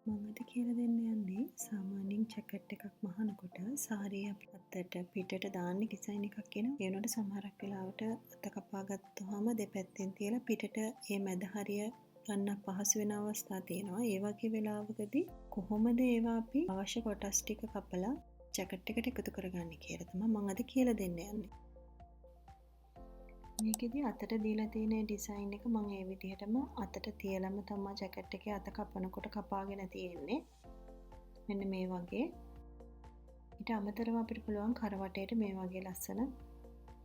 මම අද කියලා දෙන්න යන්නේ සාමාන්‍යයෙන් ජැකට් එකක් මහනකොට සාරිය අතට පිටට දාන්න ඩිසයින් එකක් එනවා. ඒ වුණාට සමහරක් වෙලාවට අත කපා ගත්තාම දෙපැත්තෙන් තියලා පිටට මේ මැද හරිය ගන්න අපහසු වෙන අවස්ථා තියෙනවා. ඒ වගේ වෙලාවකදී කොහොමද ඒවා අපි අවශ්‍ය කොටස් ටික කපලා ජැකට් එකට එකතු කරගන්නේ කියලා තමයි මම අද කියලා දෙන්න යන්නේ. මේකෙදි අතට දීලා තියෙන ඩිසයින් එක මම ඒ විදිහටම අතට තියලම තමයි ජැකට් එකේ අත කපනකොට කපාගෙන තියෙන්නේ. මෙන්න මේ වගේ. ඊට අමතරව අපිට පුළුවන් කරවටේට මේ වගේ ලස්සන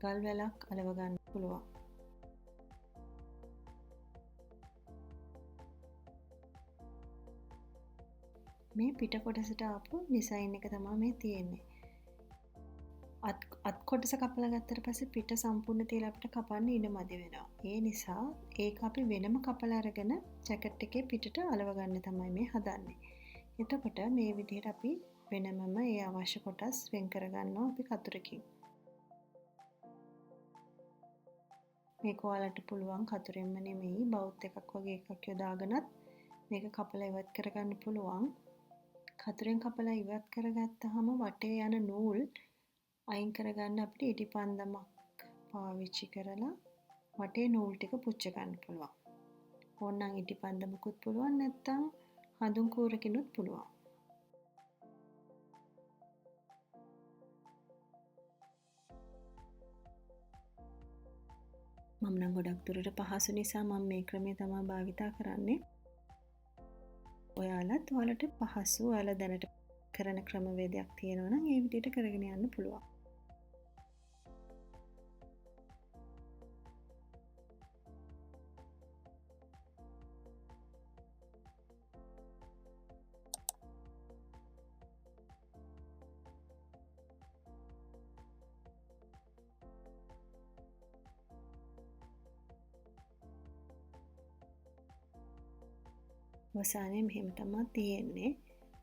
ගල් වැලක් අලව ගන්න පුළුවන්. මේ පිට කොටසට ආපු ඩිසයින් එක තමයි මේ තියෙන්නේ. අත් කොටස කපලා ගත්තට පස්සේ පිට සම්පූර්ණ තියලා අපිට කපන්න ඉඩ මදි වෙනවා. ඒ නිසා ඒක අපි වෙනම කපලා අරගෙන ජැකට් එකේ පිටට අලව ගන්න තමයි මේ හදන්නේ. එතකොට මේ විදිහට අපි වෙනමම ඒ අවශ්‍ය කොටස් වෙන් කරගන්නවා අපි කතුරකින්. මේක ඔයාලට පුළුවන් කතුරෙන්ම නෙමෙයි බවුත් එකක් වගේ එකක් යොදාගෙනත් මේක කපලා ඉවත් කරගන්න පුළුවන්. කතුරෙන් කපලා ඉවත් කරගත්තාම වටේ යන නූල් අයින් කරගන්න අපිට ඉටිපන්දමක් පාවිච්චි කරලා වටේ නූල් ටික පුච්ච ගන්න පුළුවන්. ඕනනම් ඉටිපන්දමකුත් පුළුවන් නැත්නම් හඳුන් කූරකිනුත් පුළුවන්. මම නම් ගොඩක් දුරට පහසු නිසා මම මේ ක්‍රමය තමයි භාවිතා කරන්නේ. ඔයාලට පහසු ඔයාලා දැනට කරන ක්‍රමවේදයක් තියෙනවා නම් ඒ විදිහට කරගෙන යන්න පුළුවන්. අවසානයේ මෙහෙම තමයි තියෙන්නේ.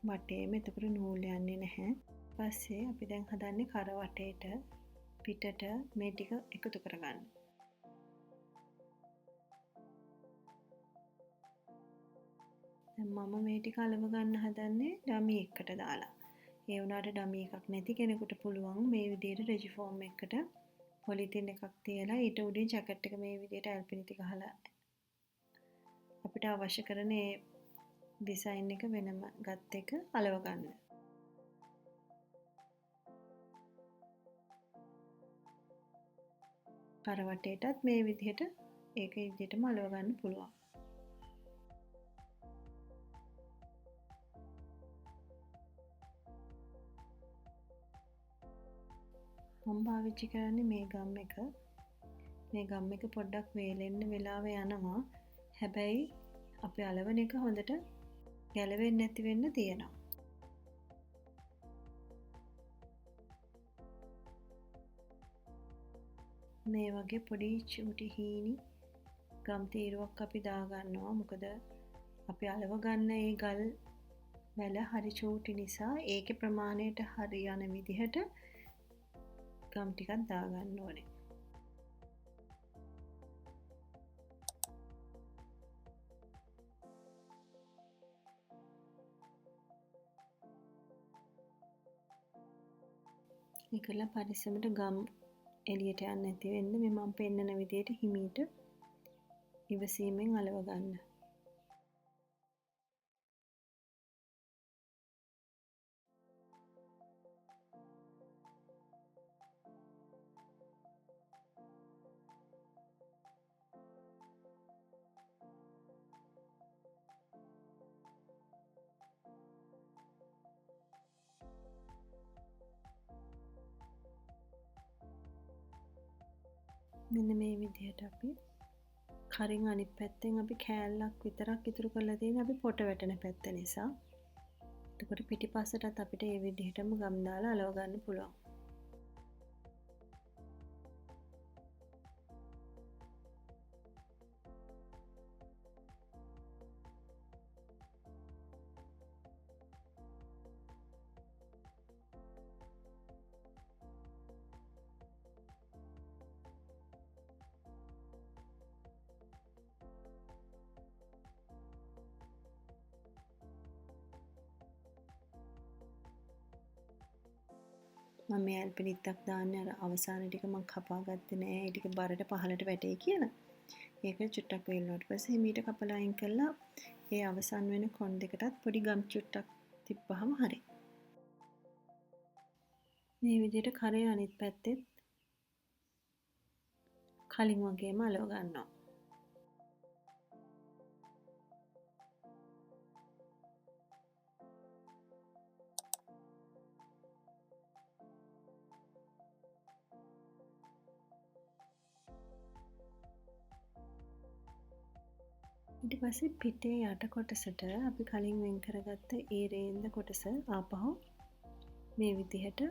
වටේම එතකොට නූල් යන්නේ නැහැ. පස්සේ අපි දැන් හදන්නේ කරවටේට පිටට මේ ටික එකතු කරගන්න. දැන් මම මේ ටික අලව ගන්න හදන්නේ ඩමි එකකට දාලා. ඒ වුණාට ඩමි එකක් නැති කෙනෙකුට පුළුවන් මේ විදිහට රෙජිෆෝම් එකකට පොලිතින් එකක් තියලා ඊට උඩින් ජැකට් එක මේ විදිහට ඇල්පිනිටි ගහලා අපිට අවශ්‍ය කරන ඒ ඩිසයින් එක වෙනම ගත් එක අලව ගන්න. කරවටේටත් මේ විදිහට ඒක විදිහටම අලව ගන්න පුළුවන්. මම පාවිච්චි කරන්නේ මේ ගම් එක. මේ ගම් එක පොඩ්ඩක් වේලෙන්න වෙලාව යනවා. හැබැයි අපි අලවන එක හොඳට ගැලවෙන්නේ නැති වෙන්න තියෙනවා. මේ වගේ පොඩි චූටි හීනි ගම් තීරුවක් අපි දාගන්නවා. මොකද අපි අලව ගන්න ඒ ගල් වැල හරි චූටි නිසා ඒකේ ප්‍රමාණයට හරි යන විදිහට ගම් ටිකක් දාගන්න ඕනේ. ඒකලා පරිස්සමට ගම් එළියට යන්නේ නැති වෙන්න මේ මම පෙන්නන විදිහට හිමීට ඉවසීමෙන් අලව ගන්න. මෙන්න මේ විදිහට අපි කරින් අනිත් පැත්තෙන් අපි කෑල්ලක් විතරක් ඉතුරු කරලා තියෙන අපි පොට වැටෙන පැත්ත නිසා. එතකොට පිටිපස්සටත් අපිට මේ විදිහටම ගම් දාලා අලව ගන්න පුළුවන්. මම මේ ඇල්පිනිත්තක් දාන්නේ අර අවසාන ටික මම කපා ගත්තේ නෑ. ඒ ටික බරට පහලට වැටේ කියලා. ඒක චුට්ටක් වෙල්ලුවාට පස්සේ මීට කපලා අයින් කළා. ඒ අවසන් වෙන කොන් දෙකටත් පොඩි ගම් චුට්ටක් තිබ්බහම හරි. මේ විදිහට කරේ අනිත් පැත්තෙත් කලින් වගේම අලව ගන්නවා. ඊට පස්සේ පිටේ යට කොටසට අපි කලින් වෙන් කරගත්ත ඒ රේන්ද කොටස ආපහු මේ විදිහට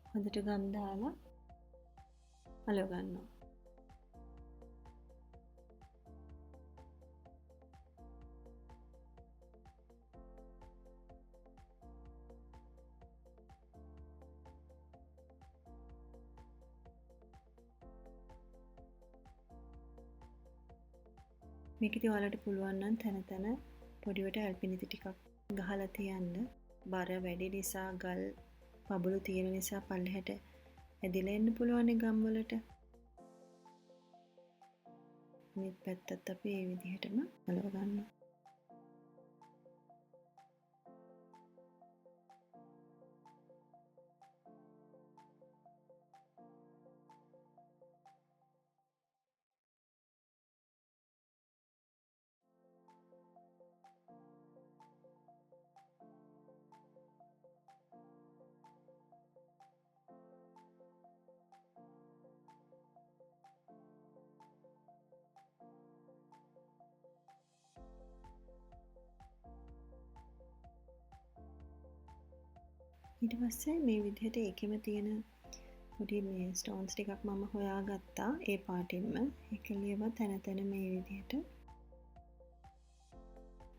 හොඳට ගම් දාලා අලව ගන්නවා. මේකෙදි ඔයාලට පුළුවන් නම් තැන තැන පොඩිවට ඇල්පිනිති ටිකක් ගහලා තියන්න. බර වැඩි නිසා ගල් පබුළු තියෙන නිසා පල්ලෙහාට ඇදිලා එන්න පුළුවන් ගම් වලට. අනිත් පැත්තත් අපි මේ විදිහටම අලව ගන්නවා. ඊට පස්සේ මේ විදිහට ඒකෙම තියෙන පොඩි මේ ස්ටෝන්ස් ටිකක් මම හොයාගත්තා ඒ පාටින්ම. ඒක ලියව තැන තැන මේ විදිහට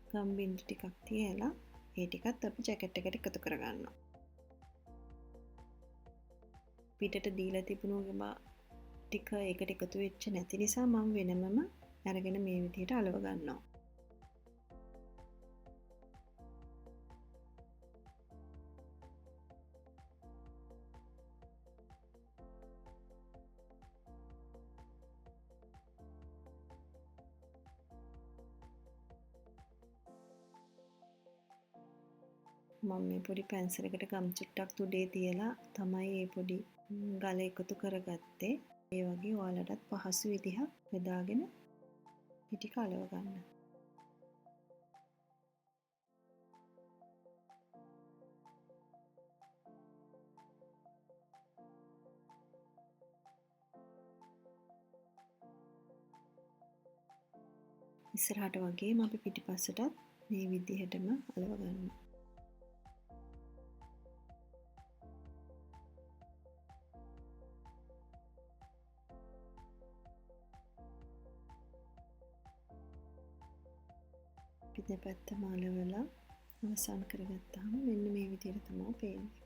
ගම් බින්දු ටිකක් තියලා ඒ ටිකත් අපි ජැකට් එකට එකතු කරගන්නවා. පිටට දීලා තිබුණු ටික ඒකට එකතු වෙච්ච නැති නිසා මම වෙනමම අරගෙන මේ විදිහට අලව ගන්නවා. මම මේ පොඩි පැන්සලකට ගම් චුට්ටක් තුඩේ තියලා තමයි මේ පොඩි ගල එකතු කරගත්තේ. ඒ වගේ ඔයාලටත් පහසු විදිහක් බෙදාගෙන මේ ටික අලව ගන්න. ඉස්සරහට වගේම අපි පිටිපස්සටත් මේ විදිහටම අලව ගන්නවා. දෙපැත්තම අලවලා අවසන් කරගත්තාම මෙන්න මේ විදිහට තමයි පේන්නේ.